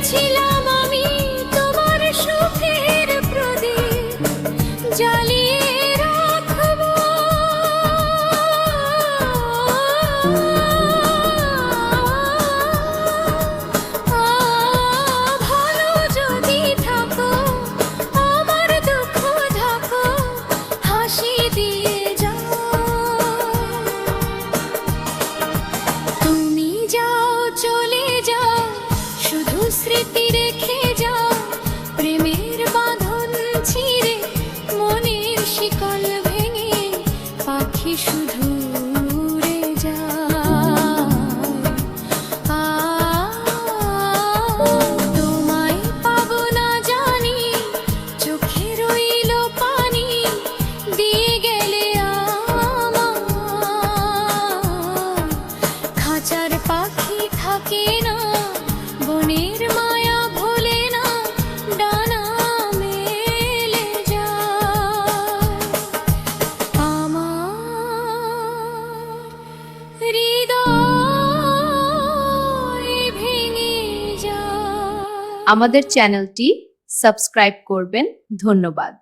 চেয়েছিলাম আমি তোমার সুখের প্রদীপ জ্বালিয়ে রাখবো। ভালো যদি থাকো আমার দুঃখ থাকো হাসি দিয়ে যাও। তুমি যাও চলে যাও শুধু স্মৃতি রেখে যাও, প্রেমের বাঁধন ছিঁড়ে মনের শিকল ভেঙে পাখি শুধু উড়ে যায়। তোমায় পাবো না জানি চোখে রইল পানি দিয়ে গেলে আমার। খাঁচার পাখি থাকে না বনের মায়া ভোলে না ডানা মেলে যায়। আমার হৃদয় ভেঙে যায়। আমাদের চ্যানেলটি সাবস্ক্রাইব করবেন। ধন্যবাদ।